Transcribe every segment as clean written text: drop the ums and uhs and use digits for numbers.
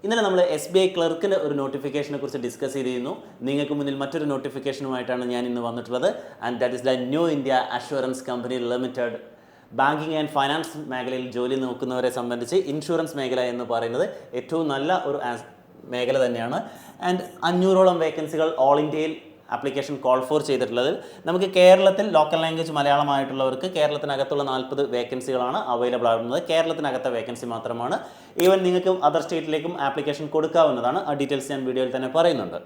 ഇന്നലെ നമ്മൾ SBI ക്ലർക്കിൻ്റെ ഒരു നോട്ടിഫിക്കേഷനെ കുറിച്ച് ഡിസ്കസ് ചെയ്തിരുന്നു. നിങ്ങൾക്ക് മുന്നിൽ മറ്റൊരു നോട്ടിഫിക്കേഷനുമായിട്ടാണ് ഞാൻ ഇന്ന് വന്നിട്ടുള്ളത്. And that is the new India assurance company limited. Banking and finance മേഖലയിൽ ജോലി നോക്കുന്നവരെ സംബന്ധിച്ച് ഇൻഷുറൻസ് മേഖല എന്ന് പറയുന്നത് ഏറ്റവും നല്ല ഒരു മേഖല തന്നെയാണ്. ആൻഡ് 500ഓളം വേക്കൻസികൾ ഓൾ ഇന്ത്യയിൽ ആപ്ലിക്കേഷൻ കോൾ ഫോർ ചെയ്തിട്ടുള്ളത്. നമുക്ക് കേരളത്തിൽ ലോക്കൽ ലാംഗ്വേജ് മലയാളമായിട്ടുള്ളവർക്ക് കേരളത്തിനകത്തുള്ള 40 വേക്കൻസികളാണ് അവൈലബിൾ ആകുന്നത്. കേരളത്തിനകത്തെ വേക്കൻസി മാത്രമാണ്. ഈവൻ നിങ്ങൾക്ക് അതർ സ്റ്റേറ്റിലേക്കും ആപ്ലിക്കേഷൻ കൊടുക്കാവുന്നതാണ്. ആ ഡീറ്റെയിൽസ് ഞാൻ വീഡിയോയിൽ തന്നെ പറയുന്നുണ്ട്.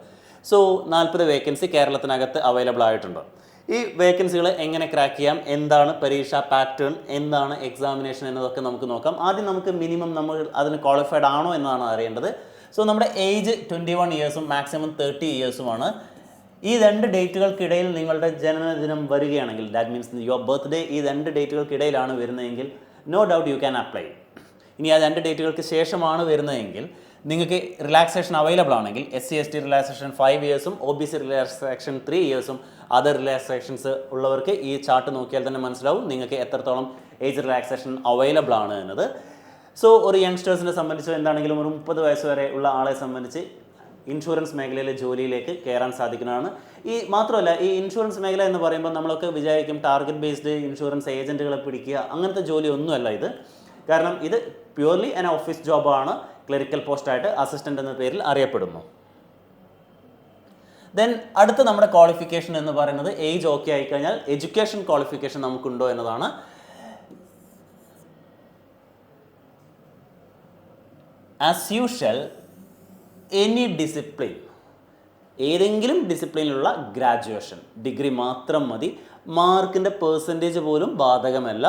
സോ 40 വേക്കൻസി കേരളത്തിനകത്ത് അവൈലബിൾ ആയിട്ടുണ്ട്. ഈ വേക്കൻസികൾ എങ്ങനെ ക്രാക്ക് ചെയ്യാം, എന്താണ് പരീക്ഷ പാറ്റേൺ, എന്താണ് എക്സാമിനേഷൻ എന്നതൊക്കെ നമുക്ക് നോക്കാം. ആദ്യം നമുക്ക് മിനിമം നമ്മൾ അതിന് ക്വാളിഫൈഡ് ആണോ എന്നതാണ് അറിയേണ്ടത്. സോ നമ്മുടെ ഏജ് 21 ഇയേഴ്സും മാക്സിമം 30 ഇയേഴ്സുമാണ്. ഈ 2 ഡേറ്റുകൾക്കിടയിൽ നിങ്ങളുടെ ജനനദിനം വരികയാണെങ്കിൽ, ദാറ്റ് മീൻസ് യുവർ ബർത്ത്ഡേ ഈ 2 ഡേറ്റുകൾക്കിടയിലാണ് വരുന്നതെങ്കിൽ no doubt you can apply. ഇനി ആ 2 ഡേറ്റുകൾക്ക് ശേഷമാണ് വരുന്നതെങ്കിൽ നിങ്ങൾക്ക് റിലാക്സേഷൻ അവൈലബിൾ ആണെങ്കിൽ SC/ST റിലാക്സേഷൻ 5 ഇയേഴ്സും OBC റിലാക്സേഷൻ 3 ഇയേഴ്സും അതർ റിലാക്സേഷൻസ് ഉള്ളവർക്ക് ഈ ചാർട്ട് നോക്കിയാൽ തന്നെ മനസ്സിലാവും നിങ്ങൾക്ക് എത്രത്തോളം ഏജ് റിലാക്സേഷൻ അവൈലബിൾ ആണ് എന്നത്. സോ ഒരു യങ്സ്റ്റേഴ്സിനെ സംബന്ധിച്ച് എന്താണെങ്കിലും ഒരു 30 വയസ്സ് വരെ ഉള്ള ആളെ സംബന്ധിച്ച് ഇൻഷുറൻസ് മേഖലയിലെ ജോലിയിലേക്ക് കയറാൻ സാധിക്കുന്നതാണ്. മാത്രമല്ല ഈ ഇൻഷുറൻസ് മേഖല എന്ന് പറയുമ്പോൾ നമ്മളൊക്കെ വിചാരിക്കും ടാർഗറ്റ് ബേസ്ഡ് ഇൻഷുറൻസ് ഏജൻറ്റുകളെ പിടിക്കുക, അങ്ങനത്തെ ജോലി ഒന്നുമല്ല ഇത്. കാരണം ഇത് പ്യൂർലി ആൻ ഓഫീസ് ജോബാണ്. ക്ലറിക്കൽ പോസ്റ്റായിട്ട് അസിസ്റ്റൻ്റ് എന്ന പേരിൽ അറിയപ്പെടുന്നു. ദെൻ അടുത്ത നമ്മുടെ ക്വാളിഫിക്കേഷൻ എന്ന് പറയുന്നത് ഏജ് ഓക്കെ ആയിക്കഴിഞ്ഞാൽ എഡ്യൂക്കേഷൻ ക്വാളിഫിക്കേഷൻ നമുക്കുണ്ടോ എന്നതാണ്. ആസ് യൂഷ്വൽ എനി ഡിസിപ്ലിൻ, ഏതെങ്കിലും ഡിസിപ്ലിനിലുള്ള ഗ്രാജുവേഷൻ ഡിഗ്രി മാത്രം മതി. മാർക്കിൻ്റെ പെർസെൻറ്റേജ് പോലും ബാധകമല്ല.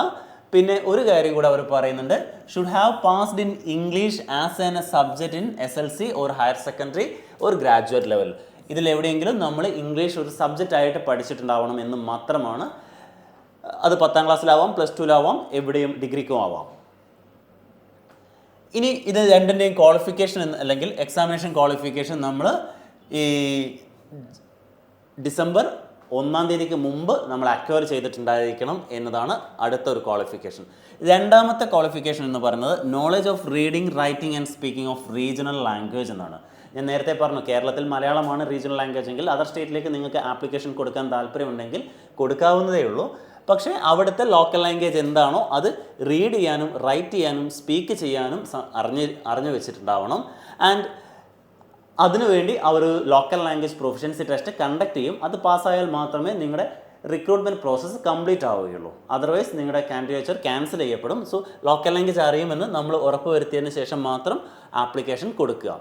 പിന്നെ ഒരു കാര്യം കൂടെ അവർ പറയുന്നുണ്ട്, should have passed in English as an a subject in SLC or higher secondary or graduate level. ഇതിലെവിടെയെങ്കിലും നമ്മൾ ഇംഗ്ലീഷ് ഒരു സബ്ജക്റ്റ് ആയിട്ട് പഠിച്ചിട്ടുണ്ടാവണം എന്ന് മാത്രമാണ്. അത് 10ാം ക്ലാസ്സിലാവാം, +2-ലാവാം, എവിടെയും ഡിഗ്രിക്കും ആവാം. ഇനി ഇത് രണ്ടിൻ്റെയും ക്വാളിഫിക്കേഷൻ അല്ലെങ്കിൽ എക്സാമിനേഷൻ ക്വാളിഫിക്കേഷൻ നമ്മൾ ഈ ഡിസംബർ 1-ാം തീയതിക്ക് മുമ്പ് നമ്മൾ അക്വയർ ചെയ്തിട്ടുണ്ടായിരിക്കണം എന്നതാണ് അടുത്തൊരു ക്വാളിഫിക്കേഷൻ. രണ്ടാമത്തെ ക്വാളിഫിക്കേഷൻ എന്ന് പറയുന്നത് knowledge of reading, writing and speaking of regional language എന്നാണ്. ഞാൻ നേരത്തെ പറഞ്ഞു കേരളത്തിൽ മലയാളമാണ് റീജിയണൽ ലാംഗ്വേജ് എങ്കിൽ അതർ സ്റ്റേറ്റിലേക്ക് നിങ്ങൾക്ക് ആപ്ലിക്കേഷൻ കൊടുക്കാൻ താല്പര്യമുണ്ടെങ്കിൽ കൊടുക്കാവുന്നതേ ഉള്ളൂ. പക്ഷേ അവിടുത്തെ ലോക്കൽ ലാംഗ്വേജ് എന്താണോ അത് റീഡ് ചെയ്യാനും റൈറ്റ് ചെയ്യാനും സ്പീക്ക് ചെയ്യാനും അറിഞ്ഞു വെച്ചിട്ടുണ്ടാവണം. ആൻഡ് അതിനുവേണ്ടി അവർ local language proficiency test conduct ചെയ്യും. അത് പാസ്സായാൽ മാത്രമേ നിങ്ങളുടെ റിക്രൂട്ട്മെൻറ്റ് പ്രോസസ്സ് കംപ്ലീറ്റ് ആവുകയുള്ളൂ. അതർവൈസ് നിങ്ങളുടെ കാൻഡിഡേച്ചർ ക്യാൻസൽ ചെയ്യപ്പെടും. സോ ലോക്കൽ ലാംഗ്വേജ് അറിയുമെന്ന് നമ്മൾ ഉറപ്പ് വരുത്തിയതിന് ശേഷം മാത്രം ആപ്ലിക്കേഷൻ കൊടുക്കുക.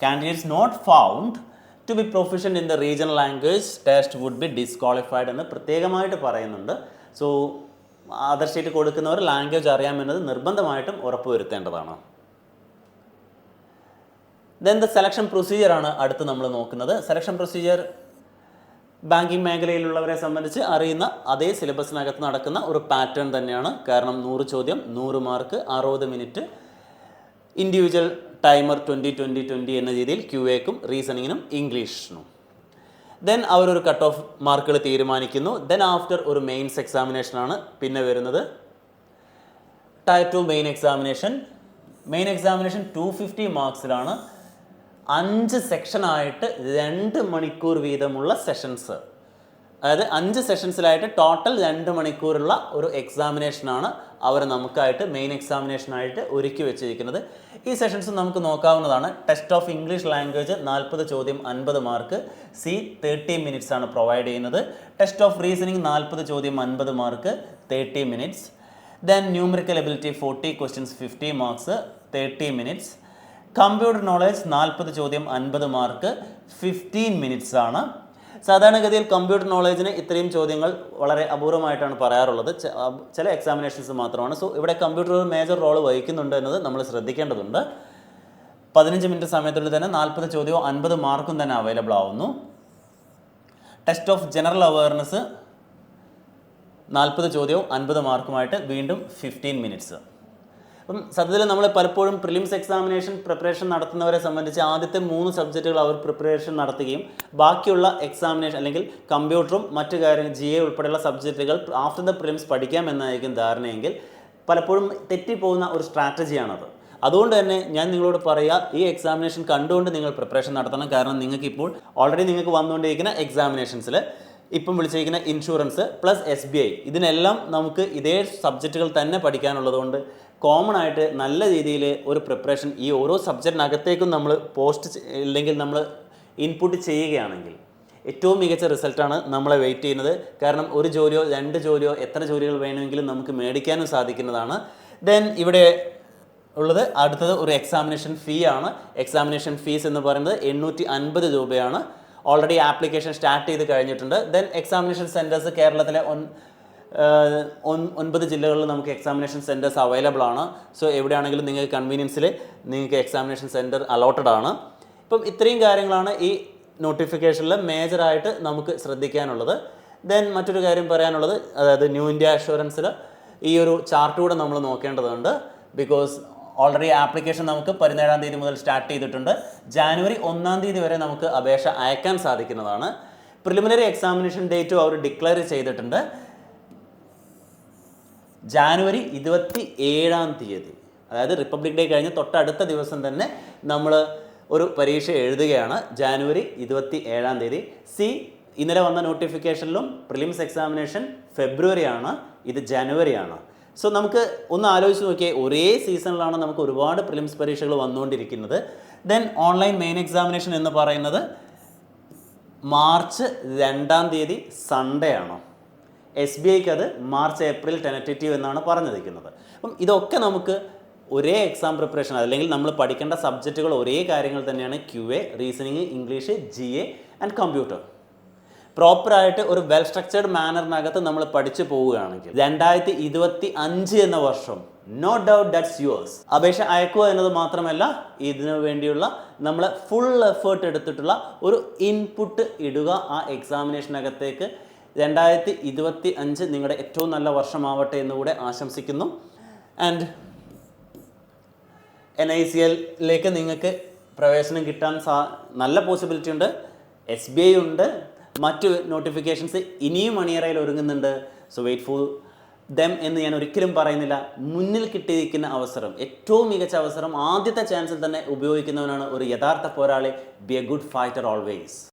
Candidates not found to be proficient in the regional language test would be disqualified എന്ന് പ്രത്യേകമായിട്ട് പറയുന്നുണ്ട്. സോ അതർ സ്റ്റേറ്റ് കൊടുക്കുന്നവർ ലാംഗ്വേജ് അറിയാമെന്നത് നിർബന്ധമായിട്ടും ഉറപ്പുവരുത്തേണ്ടതാണ്. ദെൻ ദ സെലക്ഷൻ പ്രൊസീജിയർ ആണ് അടുത്ത് നമ്മൾ നോക്കുന്നത്. സെലക്ഷൻ പ്രൊസീജിയർ ബാങ്കിങ് മേഖലയിലുള്ളവരെ സംബന്ധിച്ച് അറിയുന്ന അതേ സിലബസിനകത്ത് നടക്കുന്ന ഒരു പാറ്റേൺ തന്നെയാണ്. കാരണം 100 ചോദ്യം, 100 മാർക്ക്, 60 മിനിറ്റ്, ഇൻഡിവിജ്വൽ ടൈമർ 20-20-20 എന്ന രീതിയിൽ QAക്കും റീസണിങ്ങിനും ഇംഗ്ലീഷിനും. ദെൻ അവരൊരു കട്ട് ഓഫ് മാർക്കുകൾ തീരുമാനിക്കുന്നു. ദെൻ ആഫ്റ്റർ ഒരു മെയിൻസ് എക്സാമിനേഷനാണ് പിന്നെ വരുന്നത്. Tier 2 main examination. Main examination 250 മാർക്സിലാണ്. 5 സെക്ഷനായിട്ട് 2 മണിക്കൂർ വീതമുള്ള സെഷൻസ്, അതായത് 5 സെഷൻസിലായിട്ട് ടോട്ടൽ 2 മണിക്കൂറുള്ള ഒരു എക്സാമിനേഷനാണ് അവർ നമുക്കായിട്ട് മെയിൻ എക്സാമിനേഷനായിട്ട് ഒരുക്കി വെച്ചിരിക്കുന്നത്. ഈ സെഷൻസ് നമുക്ക് നോക്കാവുന്നതാണ്. ടെസ്റ്റ് ഓഫ് ഇംഗ്ലീഷ് ലാംഗ്വേജ് 40 ചോദ്യം 50 മാർക്ക്, 30 മിനിറ്റ്സ് ആണ് പ്രൊവൈഡ് ചെയ്യുന്നത്. ടെസ്റ്റ് ഓഫ് റീസണിങ് 40 ചോദ്യം 50 mark, 30 minutes. Then numerical ability 40 questions 50 marks, 30 minutes. Computer knowledge 40 ചോദ്യം 50 മാർക്ക്, 15 മിനിറ്റ്സ് ആണ്. സാധാരണഗതിയിൽ കമ്പ്യൂട്ടർ നോളേജിന് ഇത്രയും ചോദ്യങ്ങൾ വളരെ അപൂർവമായിട്ടാണ് പറയാറുള്ളത്, ചില എക്സാമിനേഷൻസ് മാത്രമാണ്. സോ ഇവിടെ കമ്പ്യൂട്ടർ ഒരു മേജർ റോൾ വഹിക്കുന്നുണ്ട് എന്നത് നമ്മൾ ശ്രദ്ധിക്കേണ്ടതുണ്ട്. 15 മിനിറ്റ് സമയത്തുള്ളിൽ തന്നെ 40 ചോദ്യവും 50 മാർക്കും തന്നെ അവൈലബിൾ ആവുന്നു. ടെസ്റ്റ് ഓഫ് ജനറൽ അവയർനെസ് 40 ചോദ്യവും 50 മാർക്കുമായിട്ട് വീണ്ടും 15 മിനിറ്റ്സ്. അപ്പം സത്യത്തിൽ നമ്മൾ പലപ്പോഴും പ്രിലിംസ് എക്സാമിനേഷൻ പ്രിപ്പറേഷൻ നടത്തുന്നവരെ സംബന്ധിച്ച് ആദ്യത്തെ 3 സബ്ജക്റ്റുകൾ അവർ പ്രിപ്പറേഷൻ നടത്തുകയും ബാക്കിയുള്ള എക്സാമിനേഷൻ അല്ലെങ്കിൽ കമ്പ്യൂട്ടറും മറ്റു കാര്യങ്ങൾ GA ഉൾപ്പെടെയുള്ള സബ്ജക്റ്റുകൾ ആഫ്റ്റർ ദ പ്രിലിംസ് പഠിക്കാം എന്നായിരിക്കും ധാരണയെങ്കിൽ പലപ്പോഴും തെറ്റിപ്പോകുന്ന ഒരു സ്ട്രാറ്റജിയാണത്. അതുകൊണ്ട് തന്നെ ഞാൻ നിങ്ങളോട് പറയുക, ഈ എക്സാമിനേഷൻ കണ്ടുകൊണ്ട് നിങ്ങൾ പ്രിപ്പറേഷൻ നടത്തണം. കാരണം നിങ്ങൾക്ക് ഇപ്പോൾ ഓൾറെഡി നിങ്ങൾക്ക് വന്നുകൊണ്ടിരിക്കുന്ന എക്സാമിനേഷൻസിൽ ഇപ്പം വിളിച്ചിരിക്കുന്ന ഇൻഷുറൻസ് പ്ലസ് SBI ഇതിനെല്ലാം നമുക്ക് ഇതേ സബ്ജക്റ്റുകൾ തന്നെ പഠിക്കാനുള്ളതുകൊണ്ട് കോമൺ ആയിട്ട് നല്ല രീതിയിൽ ഒരു പ്രിപ്പറേഷൻ ഈ ഓരോ സബ്ജക്റ്റിനകത്തേക്കും നമ്മൾ ഇല്ലെങ്കിൽ നമ്മൾ ഇൻപുട്ട് ചെയ്യുകയാണെങ്കിൽ ഏറ്റവും മികച്ച റിസൾട്ടാണ് നമ്മളെ വെയിറ്റ് ചെയ്യുന്നത്. കാരണം ഒരു ജോലിയോ 2 ജോലിയോ എത്ര ജോലികൾ വേണമെങ്കിലും നമുക്ക് മേടിക്കാനും സാധിക്കുന്നതാണ്. ദെൻ ഇവിടെ ഉള്ളത് അടുത്തത് ഒരു എക്സാമിനേഷൻ ഫീ ആണ്. എക്സാമിനേഷൻ ഫീസ് എന്ന് പറയുന്നത് 850 രൂപയാണ്. ഓൾറെഡി ആപ്ലിക്കേഷൻ സ്റ്റാർട്ട് ചെയ്ത് കഴിഞ്ഞിട്ടുണ്ട്. ദെൻ എക്സാമിനേഷൻ സെൻറ്റേഴ്സ് കേരളത്തിലെ 9 ജില്ലകളിൽ നമുക്ക് എക്സാമിനേഷൻ സെൻറ്റേഴ്സ് അവൈലബിൾ ആണ്. സോ എവിടെയാണെങ്കിലും നിങ്ങൾക്ക് കൺവീനിയൻസിൽ നിങ്ങൾക്ക് എക്സാമിനേഷൻ സെൻറ്റർ അലോട്ടഡ് ആണ്. ഇപ്പം ഇത്രയും കാര്യങ്ങളാണ് ഈ നോട്ടിഫിക്കേഷനിൽ മേജറായിട്ട് നമുക്ക് ശ്രദ്ധിക്കാനുള്ളത്. ദെൻ മറ്റൊരു കാര്യം പറയാനുള്ളത്, അതായത് ന്യൂ ഇന്ത്യ അഷുറൻസിൽ ഈ ഒരു ചാർട്ട് കൂടെ നമ്മൾ നോക്കേണ്ടതുണ്ട്. ബിക്കോസ് ഓൾറെഡി ആപ്ലിക്കേഷൻ നമുക്ക് 17-ാം തീയതി മുതൽ സ്റ്റാർട്ട് ചെയ്തിട്ടുണ്ട്. ജാനുവരി 1-ാം തീയതി വരെ നമുക്ക് അപേക്ഷ അയക്കാൻ സാധിക്കുന്നതാണ്. പ്രിലിമിനറി എക്സാമിനേഷൻ ഡേറ്റും അവർ ഡിക്ലെയർ ചെയ്തിട്ടുണ്ട്. ജാനുവരി 27-ാം തീയതി, അതായത് റിപ്പബ്ലിക് ഡേ കഴിഞ്ഞ് തൊട്ടടുത്ത ദിവസം തന്നെ നമ്മൾ ഒരു പരീക്ഷ എഴുതുകയാണ്. ജാനുവരി 27-ാം തീയതി. ഇന്നലെ വന്ന നോട്ടിഫിക്കേഷനിലും പ്രിലിംസ് എക്സാമിനേഷൻ ഫെബ്രുവരി ആണ്, ഇത് ജനുവരി ആണ്. സോ നമുക്ക് ഒന്ന് ആലോചിച്ച് നോക്കിയാൽ ഒരേ സീസണിലാണ് നമുക്ക് ഒരുപാട് പ്രിലിംസ് പരീക്ഷകൾ വന്നുകൊണ്ടിരിക്കുന്നത്. ദെൻ ഓൺലൈൻ മെയിൻ എക്സാമിനേഷൻ എന്ന് പറയുന്നത് മാർച്ച് 2-ാം തീയതി സൺഡേ ആണ്. SBIക്ക് അത് മാർച്ച് ഏപ്രിൽ ടെനറ്റേറ്റീവ് എന്നാണ് പറഞ്ഞിരിക്കുന്നത്. അപ്പം ഇതൊക്കെ നമുക്ക് ഒരേ എക്സാം പ്രിപ്പറേഷൻ, അല്ലെങ്കിൽ നമ്മൾ പഠിക്കേണ്ട സബ്ജക്റ്റുകൾ ഒരേ കാര്യങ്ങൾ തന്നെയാണ്. QA, reasoning, English, GA and computer. പ്രോപ്പറായിട്ട് ഒരു വെൽ സ്ട്രക്ചേർഡ് മാനറിനകത്ത് നമ്മൾ പഠിച്ചു പോവുകയാണെങ്കിൽ 2025 എന്ന വർഷം നോ ഡൗട്ട് ദാറ്റ്സ് യുവേഴ്സ്. അപേക്ഷ അയക്കുക എന്നത് മാത്രമല്ല, ഇതിനു വേണ്ടിയുള്ള നമ്മൾ ഫുൾ എഫേർട്ട് എടുത്തിട്ടുള്ള ഒരു ഇൻപുട്ട് ഇടുക ആ എക്സാമിനേഷനകത്തേക്ക്. 2025 നിങ്ങളുടെ ഏറ്റവും നല്ല വർഷമാവട്ടെ എന്നുകൂടെ ആശംസിക്കുന്നു. ആൻഡ് NICLലേക്ക് നിങ്ങൾക്ക് പ്രവേശനം കിട്ടാൻ നല്ല പോസിബിലിറ്റി ഉണ്ട്. SBI ഉണ്ട്, മറ്റു നോട്ടിഫിക്കേഷൻസ് ഇനിയും അണിയറയിൽ ഒരുങ്ങുന്നുണ്ട്. സോ വെയിറ്റ് ഫോർ ദം എന്ന് ഞാൻ ഒരിക്കലും പറയുന്നില്ല. മുന്നിൽ കിട്ടിയിരിക്കുന്ന അവസരം, ഏറ്റവും മികച്ച അവസരം ആദ്യത്തെ ചാൻസിൽ തന്നെ ഉപയോഗിക്കുന്നവനാണ് ഒരു യഥാർത്ഥ പോരാളി. B A good fighter always.